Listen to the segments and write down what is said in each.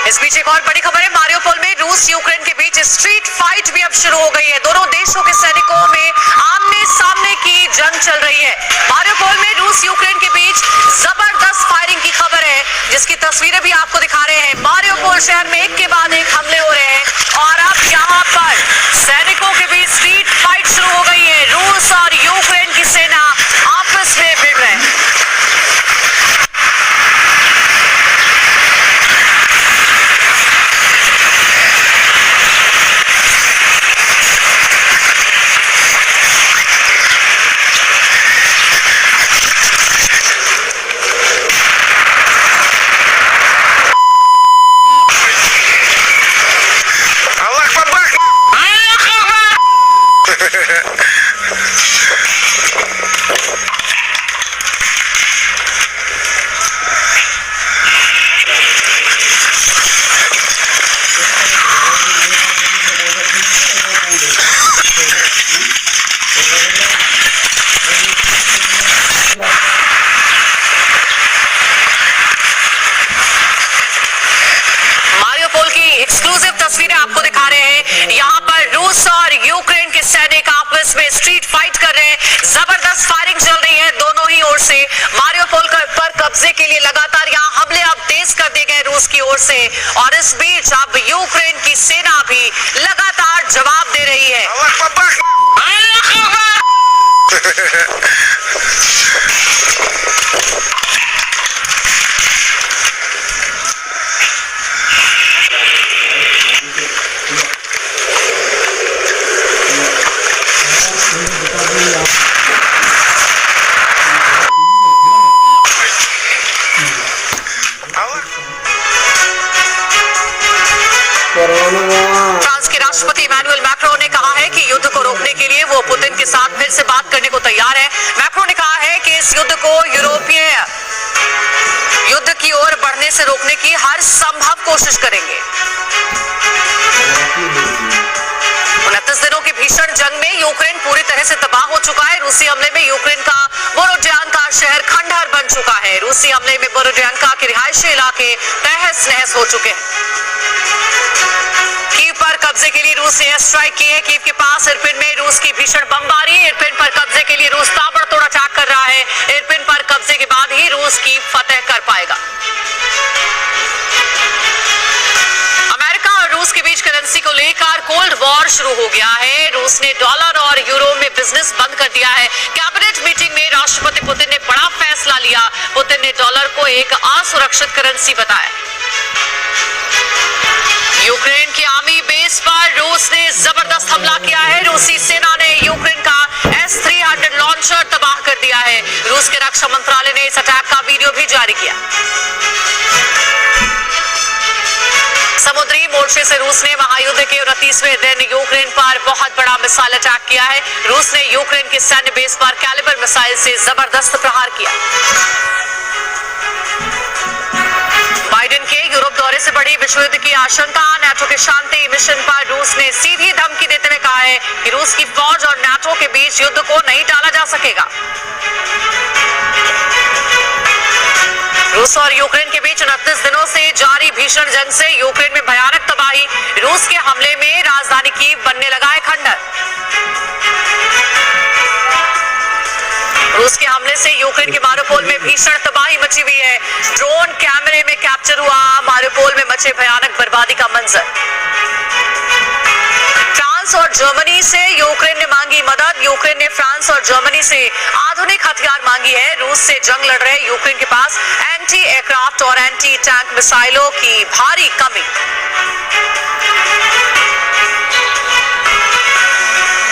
इस बीच एक और बड़ी खबर है, मारियोपोल में रूस यूक्रेन के बीच स्ट्रीट फाइट भी अब शुरू हो गई है। दोनों देशों के सैनिकों में आमने सामने की जंग चल रही है। मारियोपोल में रूस यूक्रेन के बीच जबरदस्त फायरिंग की खबर है, जिसकी तस्वीरें भी आपको दिखा रहे हैं। मारियोपोल शहर में एक के बाद एक हमले हो रहे हैं और अब यहाँ पर सैनिकों के बीच स्ट्रीट फाइट शुरू हो गई है। रूस और यूक्रेन की सेना आपस में भिड़ रहे हैं। एक्सक्लूसिव तस्वीरें आपको दिखा रहे हैं। यहाँ पर रूस और यूक्रेन के सैनिक आपस में स्ट्रीट फाइट कर रहे हैं। जबरदस्त फायरिंग चल रही है दोनों ही ओर से। मारियोपोल पर कब्जे के लिए लगातार यहाँ हमले अब तेज कर दिए गए रूस की ओर से, और इस बीच अब यूक्रेन की सेना भी लगातार जवाब दे रही है। फ्रांस के राष्ट्रपति इमैनुअल मैक्रोन ने कहा है कि युद्ध को रोकने के लिए वो पुतिन के साथ फिर से बात करने को तैयार है। मैक्रोन ने कहा है कि इस युद्ध को यूरोपीय युद्ध की ओर बढ़ने से रोकने की हर संभव कोशिश करेंगे। 29 दिनों की भीषण जंग में यूक्रेन पूरी तरह से तबाह हो चुका है। रूसी हमले में यूक्रेन का बोरोडियांका शहर खंडहर बन चुका है। रूसी हमले में बोरोडियांका के रिहायशी इलाके तहस नहस हो चुके हैं। कीव पर कब्जे के लिए रूस ने एयर स्ट्राइक की है। कीव के पास इरपिन में रूस की भीषण बमबारी। इरपिन पर कब्जे के लिए रूस ताबड़तोड़ अटैक कर रहा है। इरपिन पर कब्जे के बाद ही रूस की फतह कर पाएगा। अमेरिका और रूस के बीच करेंसी को लेकर कोल्ड वॉर शुरू हो गया है। रूस ने डॉलर और यूरो में बिजनेस बंद कर दिया है। कैबिनेट मीटिंग में राष्ट्रपति पुतिन ने बड़ा फैसला लिया। पुतिन ने डॉलर को एक असुरक्षित करेंसी बताया। यूक्रेन की आर्मी बेस पर रूस ने जबरदस्त हमला किया है। रूसी सेना ने यूक्रेन का S-300 लॉन्चर तबाह कर दिया है। रूस के रक्षा मंत्रालय ने इस अटैक का वीडियो भी जारी किया। समुद्री मोर्चे से रूस ने महायुद्ध के 29वें दिन यूक्रेन पर बहुत बड़ा मिसाइल अटैक किया है। रूस ने यूक्रेन के सैन्य बेस पर कैलिबर मिसाइल से जबरदस्त प्रहार किया। बाइडेन के यूरोप दौरे से बढ़ी विश्व युद्ध की आशंका। नाटो के शांति मिशन पर रूस ने सीधी धमकी देते हुए कहा है कि रूस की फौज और नाटो के बीच युद्ध को नहीं टाला जा सकेगा। रूस और यूक्रेन के बीच 29 दिनों से जारी भीषण जंग से यूक्रेन में भयानक तबाही। रूस के हमले में राजधानी कीव बनने लगा है खंडहर। रूस के हमले से यूक्रेन के मारियोपोल में भीषण तबाही मची हुई है। ड्रोन कैमरे में कैप्चर हुआ मारियोपोल में मचे भयानक बर्बादी का मंजर। फ्रांस और जर्मनी से यूक्रेन ने मांगी मदद। यूक्रेन ने फ्रांस और जर्मनी से आधुनिक हथियार मांगी है। रूस से जंग लड़ रहे यूक्रेन के पास एंटी एयरक्राफ्ट और एंटी टैंक मिसाइलों की भारी कमी।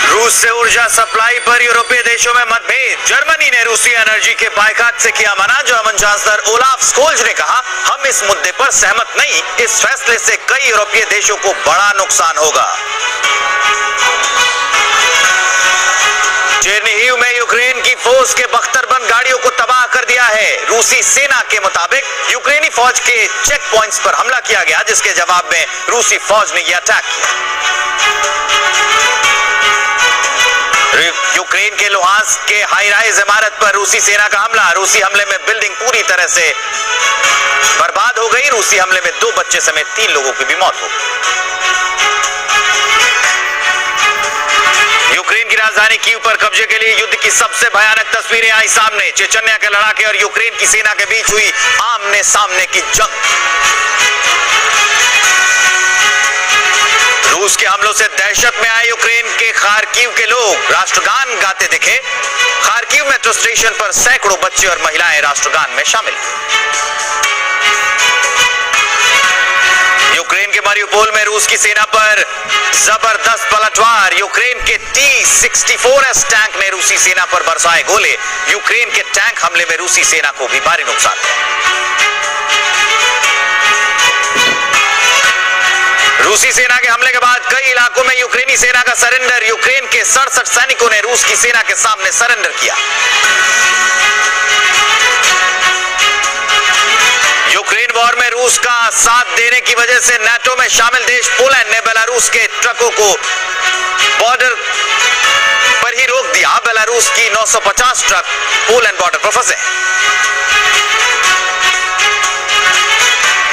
रूस से ऊर्जा सप्लाई पर यूरोपीय देशों में मतभेद। जर्मनी ने रूसी एनर्जी के बायकॉट से किया मना। जर्मन चांसलर ओलाफ स्कोल्ज ने कहा, हम इस मुद्दे पर सहमत नहीं। इस फैसले से कई यूरोपीय देशों को बड़ा नुकसान होगा। चेर्निहिव में यूक्रेन की फौज के बख्तरबंद गाड़ियों को तबाह कर दिया है। रूसी सेना के मुताबिक यूक्रेनी फौज के चेक पॉइंट्स पर हमला किया गया, जिसके जवाब में रूसी फौज ने यह अटैक किया। यूक्रेन के लुहांस्क के हाई राइज इमारत पर रूसी सेना का हमला। रूसी हमले में बिल्डिंग पूरी तरह से बर्बाद हो गई। रूसी हमले में 2 बच्चे समेत 3 लोगों की भी मौत हो गई। यूक्रेन की राजधानी कीव पर कब्जे के लिए युद्ध की सबसे भयानक तस्वीरें आई सामने। चेचन्या के लड़ाके और यूक्रेन की सेना के बीच हुई आमने सामने की जंग। रूस के हमलों से दहशत में आए यूक्रेन के खार्किव के लोग राष्ट्रगान गाते दिखे। खार्किव मेट्रो स्टेशन पर सैकड़ों बच्चे और महिलाएं राष्ट्रगान में शामिल। यूक्रेन के मारियुपोल में रूस की सेना पर जबरदस्त पलटवार। यूक्रेन के T-64S टैंक ने रूसी सेना पर बरसाए गोले। यूक्रेन के टैंक हमले में रूसी सेना को भी भारी नुकसान हुआ। रूसी सेना के हमले के बाद कई इलाकों में यूक्रेनी सेना का सरेंडर। यूक्रेन के 67 सैनिकों ने रूस की सेना के सामने सरेंडर किया। यूक्रेन वॉर में रूस का साथ देने की वजह से नाटो में शामिल देश पोलैंड ने बेलारूस के ट्रकों को बॉर्डर पर ही रोक दिया। बेलारूस की 950 ट्रक पोलैंड बॉर्डर पर फंसे।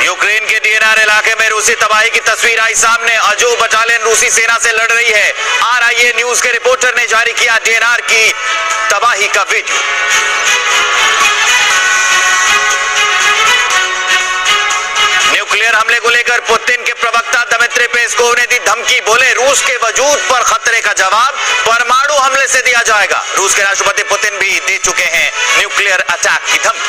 यूक्रेन के DNR इलाके में रूसी तबाही की तस्वीर आई सामने। अजो बटालियन रूसी सेना से लड़ रही है। RIA न्यूज के रिपोर्टर ने जारी किया DNR की तबाही का वीडियो। न्यूक्लियर हमले को लेकर पुतिन के प्रवक्ता दमित्री पेस्कोव ने दी धमकी। बोले रूस के वजूद पर खतरे का जवाब परमाणु हमले से दिया जाएगा। रूस के राष्ट्रपति पुतिन भी दे चुके हैं न्यूक्लियर अटैक की धमकी।